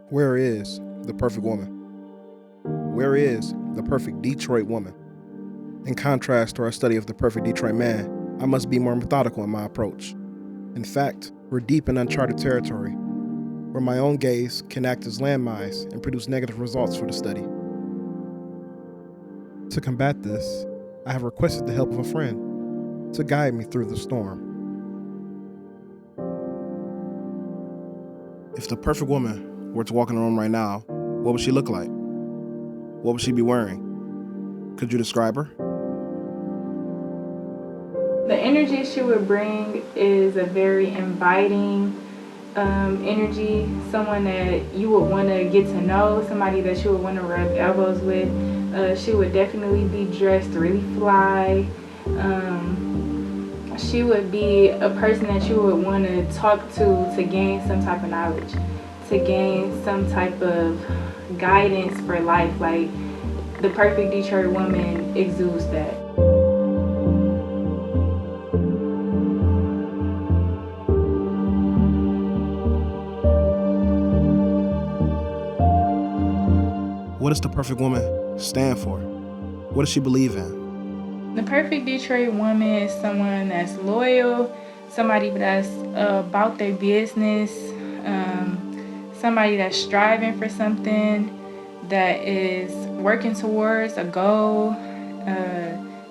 Where is the perfect woman? Where is the perfect Detroit woman? In contrast to our study of the perfect Detroit man, I must be more methodical in my approach. In fact, we're deep in uncharted territory, where my own gaze can act as landmines and produce negative results for the study. To combat this, I have requested the help of a friend to guide me through the storm. If the perfect woman were to walk in the room right now, what would she look like? What would she be wearing? Could you describe her? The energy she would bring is a very inviting energy, someone that you would want to get to know, somebody that you would want to rub elbows with. She would definitely be dressed really fly. She would be a person that you would want to talk to gain some type of knowledge, to gain some type of guidance for life. Like, the perfect Detroit woman exudes that. What does the perfect woman stand for? What does she believe in? The perfect Detroit woman is someone that's loyal, somebody that's about their business, somebody that's striving for something, that is working towards a goal,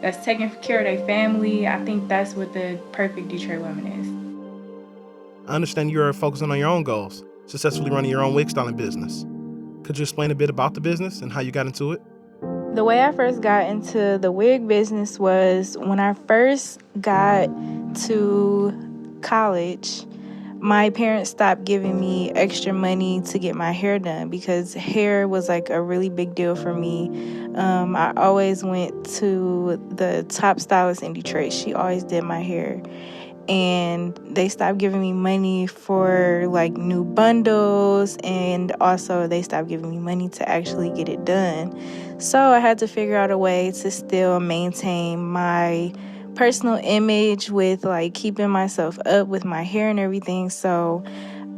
that's taking care of their family. I think that's what the perfect Detroit woman is. I understand you are focusing on your own goals, successfully running your own wig styling business. Could you explain a bit about the business and how you got into it? The way I first got into the wig business was when I first got to college. My parents stopped giving me extra money to get my hair done because hair was like a really big deal for me. I always went to the top stylist in Detroit. She always did my hair. And they stopped giving me money for like new bundles, and also they stopped giving me money to actually get it done. So I had to figure out a way to still maintain my personal image with like keeping myself up with my hair and everything. So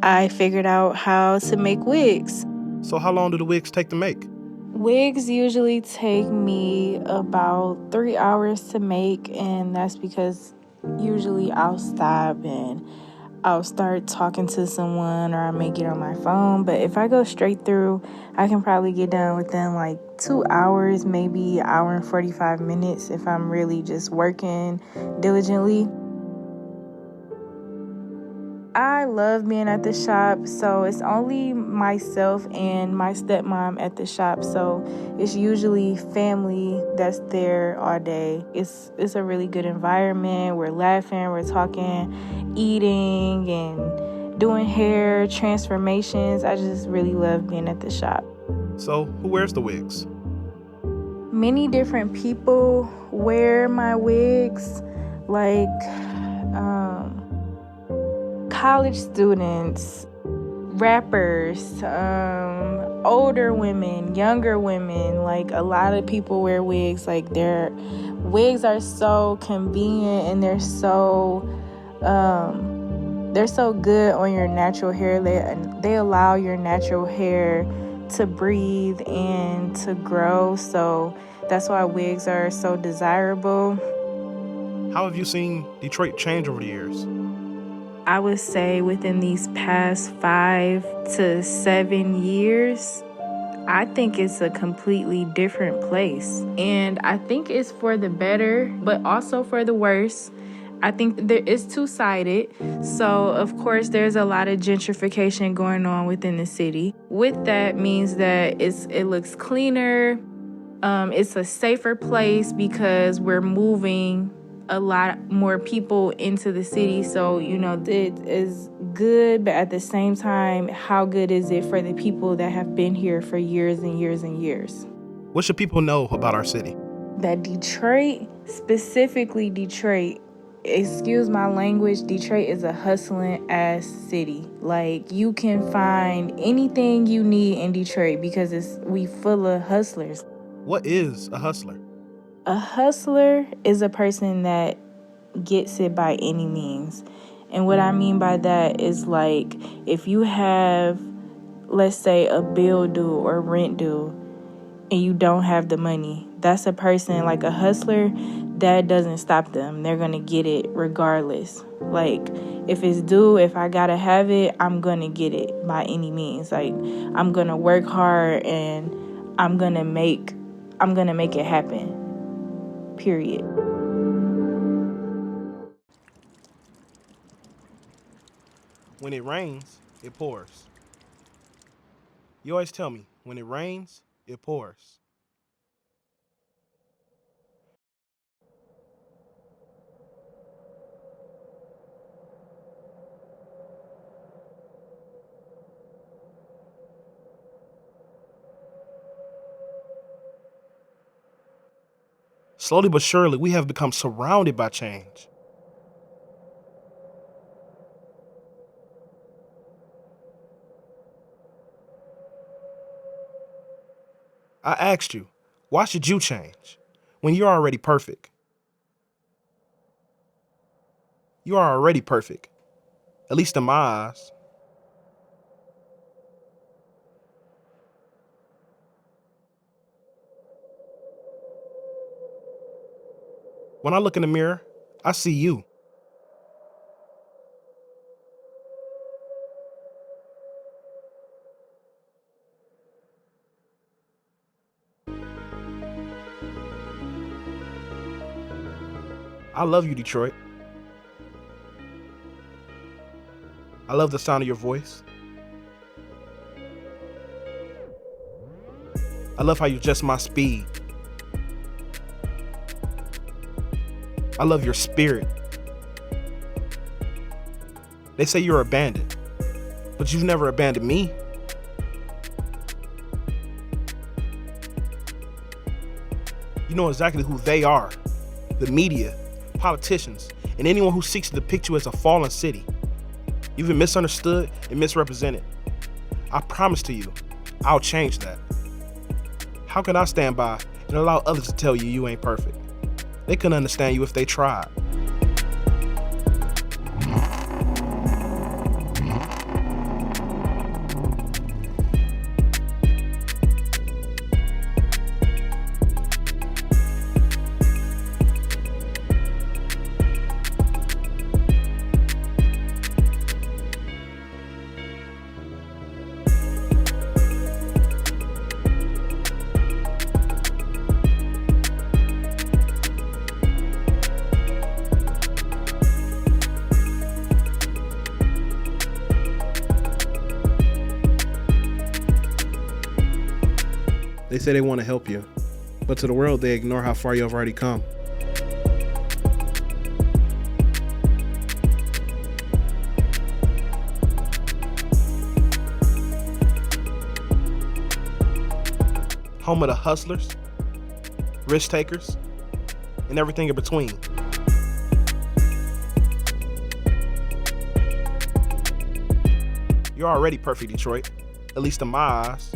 I figured out how to make wigs. So how long do the wigs take to make? Wigs usually take me about 3 hours to make, and that's because usually I'll stop and I'll start talking to someone, or I may get on my phone. But if I go straight through, I can probably get done within like 2 hours, maybe an hour and 45 minutes if I'm really just working diligently. I love being at the shop, so it's only myself and my stepmom at the shop, so it's usually family that's there all day. It's a really good environment. We're laughing, we're talking, eating, and doing hair transformations. I just really love being at the shop. So who wears the wigs? Many different people wear my wigs, like college students, rappers, older women, younger women. Like, a lot of people wear wigs. Like, their wigs are so convenient, and they're so good on your natural hair. They allow your natural hair to breathe and to grow. So that's why wigs are so desirable. How have you seen Detroit change over the years? I would say within these past 5 to 7 years, I think it's a completely different place. And I think it's for the better, but also for the worse. I think there is two-sided. So, of course, there's a lot of gentrification going on within the city. With that means that it looks cleaner. It's a safer place because we're moving a lot more people into the city. So, it is good, but at the same time, how good is it for the people that have been here for years and years and years? What should people know about our city? That Detroit, specifically Detroit, excuse my language, Detroit is a hustling ass city. Like, you can find anything you need in Detroit because we full of hustlers. What is a hustler? A hustler is a person that gets it by any means. And what I mean by that is like if you have, let's say, a bill due or rent due and you don't have the money, that's a person like a hustler that doesn't stop them. They're going to get it regardless. Like if it's due, if I got to have it, I'm going to get it by any means. Like I'm going to work hard and I'm going to make it happen. Period. When it rains, it pours. You always tell me, when it rains, it pours. Slowly but surely, we have become surrounded by change. I asked you, why should you change when you're already perfect? You are already perfect, at least in my eyes. When I look in the mirror, I see you. I love you, Detroit. I love the sound of your voice. I love how you adjust my speed. I love your spirit. They say you're abandoned, but you've never abandoned me. You know exactly who they are. The media, politicians, and anyone who seeks to depict you as a fallen city. You've been misunderstood and misrepresented. I promise to you, I'll change that. How can I stand by and allow others to tell you you ain't perfect? They couldn't understand you if they tried. They say they want to help you, but to the world, they ignore how far you've already come. Home of the hustlers, risk takers, and everything in between. You're already perfect, Detroit, at least in my eyes.